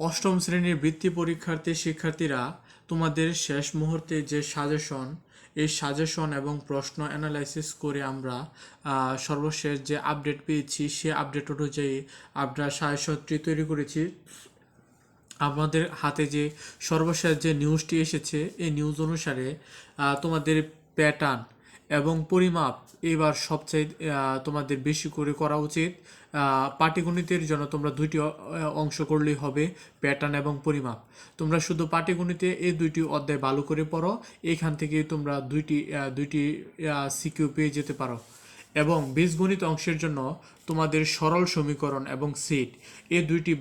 অষ্টম শ্রেণীর বৃত্তি পরীক্ষার্থী শিক্ষার্থীরা তোমাদের শেষ মুহূর্তে যে সাজেশন, এই সাজেশন এবং প্রশ্ন অ্যানালাইসিস করে আমরা সর্বশেষ যে আপডেট পেয়েছি সে আপডেট অনুযায়ী আমরা সাজেশনটি তৈরি করেছি। আমাদের হাতে যে সর্বশেষ যে নিউজটি এসেছে এই নিউজ অনুসারে তোমাদের প্যাটার্ন এবং পরিমাপ এবার সবচেয়ে তোমাদের বেশি করে করা উচিত। পাটিগণিতের জন্য তোমরা দুইটি অংশ করলেই হবে, প্যাটার্ন এবং পরিমাপ। তোমরা শুধু পাটিগণিতে এই দুইটি অধ্যায় ভালো করে পড়ো, এখান থেকে তোমরা দুইটি সিকিউ পেয়ে যেতে পারো। এবং বীজগণিত অংশের জন্য তোমাদের সরল সমীকরণ এবং সেট এই দুইটি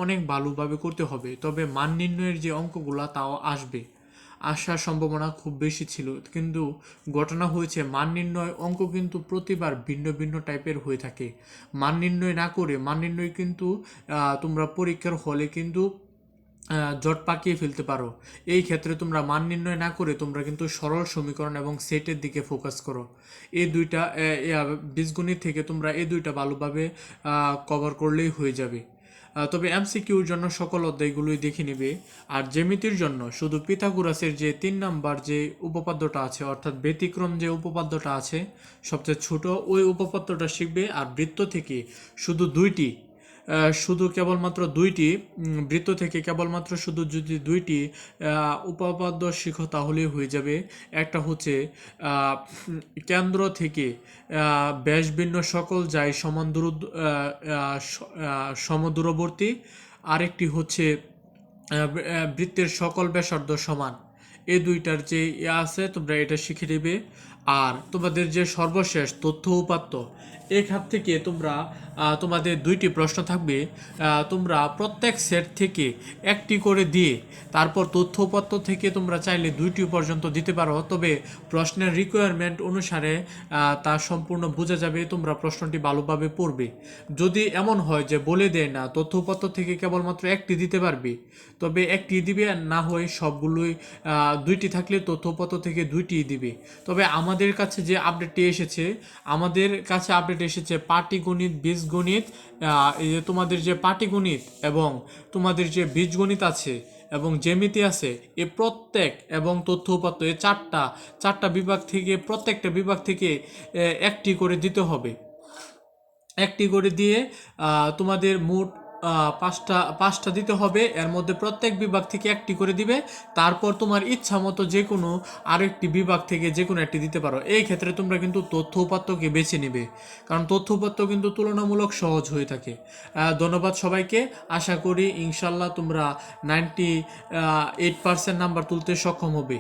অনেক ভালোভাবে করতে হবে। তবে মান নির্ণয়ের যে অঙ্কগুলো তাও আসার সম্ভাবনা খুব বেশি ছিল, কিন্তু ঘটনা হয়েছে মান নির্ণয় অঙ্ক কিন্তু প্রতিবার ভিন্ন ভিন্ন টাইপের হয়ে থাকে। মান নির্ণয় কিন্তু তোমরা পরীক্ষার হলে কিন্তু জট পাকিয়ে ফেলতে পারো। এই ক্ষেত্রে তোমরা মান নির্ণয় না করে তোমরা কিন্তু সরল সমীকরণ এবং সেটের দিকে ফোকাস করো। এই দুইটা বীজগণিত থেকে তোমরা এই দুইটা ভালোভাবে কভার করলেই হয়ে যাবে। তবে এমসিকিউর জন্য সকল অধ্যায়গুলোই দেখে নেবে। আর জ্যামিতির জন্য শুধু পিথাগোরাসের যে 3 নাম্বার যে উপপাদ্যটা আছে, অর্থাৎ ব্যতিক্রম যে উপপাদ্যটা আছে সবচেয়ে ছোট, ওই উপপাদ্যটা শিখবে। আর বৃত্ত থেকে কেবলমাত্র দুইটি বৃত্ত থেকে শুধু যদি দুইটি উপপাদ্য শিখো তাহলেই হয়ে যাবে। একটা হচ্ছে কেন্দ্র থেকে ব্যাসভিন্ন সকল যায় সমান সমদূরবর্তী, আরেকটি হচ্ছে বৃত্তের সকল ব্যাসার্ধ সমান। এই দুইটার যে আছে তোমরা এটা শিখে নেবে। আর তোমাদের যে সর্বশেষ তথ্য উপাত্ত, এখান থেকে তোমাদের দুইটি প্রশ্ন থাকবে। তোমরা প্রত্যেক সেট থেকে একটি করে দিয়ে তারপর তথ্য উপাত্ত থেকে তোমরা চাইলে দুইটি পর্যন্ত দিতে পারো। তবে প্রশ্নের রিকোয়ারমেন্ট অনুসারে তা সম্পূর্ণ বোঝা যাবে, তোমরা প্রশ্নটি ভালোভাবে পড়বে। যদি এমন হয় যে বলে দেয় না তথ্য উপাত্ত থেকে কেবলমাত্র একটি দিতে পারবে, তবে একটি দিবে, না হয় সবগুলোই দুইটি থাকলে তথ্য উপাত্ত থেকে দুইটি দিবে। তবে আমাদের কাছে যে আপডেটটি এসেছে, পাটিগণিত, বীজগণিত, এই যে তোমাদের যে পাটিগণিত এবং তোমাদের যে বীজগণিত আছে এবং জ্যামিতি আছে, এ প্রত্যেক এবং তথ্য উপাত্ত এই চারটা বিভাগ থেকে প্রত্যেকটা বিভাগ থেকে একটি করে দিতে হবে। একটি করে দিয়ে তোমাদের মোট পাঁচটা দিতে হবে। এর মধ্যে প্রত্যেক বিভাগ থেকে একটি করে দিবে। তারপর তোমার ইচ্ছা মতো যে কোনো আরেকটি বিভাগ থেকে যে কোনো একটি দিতে পারো। এই ক্ষেত্রে তোমরা কিন্তু তথ্য উপাত্তকে বেছে নেবে, কারণ তথ্য উপাত্ত কিন্তু তুলনামূলক সহজ হয়ে থাকে। ধন্যবাদ সবাইকে। আশা করি ইনশাল্লাহ তোমরা 98% নাম্বার তুলতে সক্ষম হবে।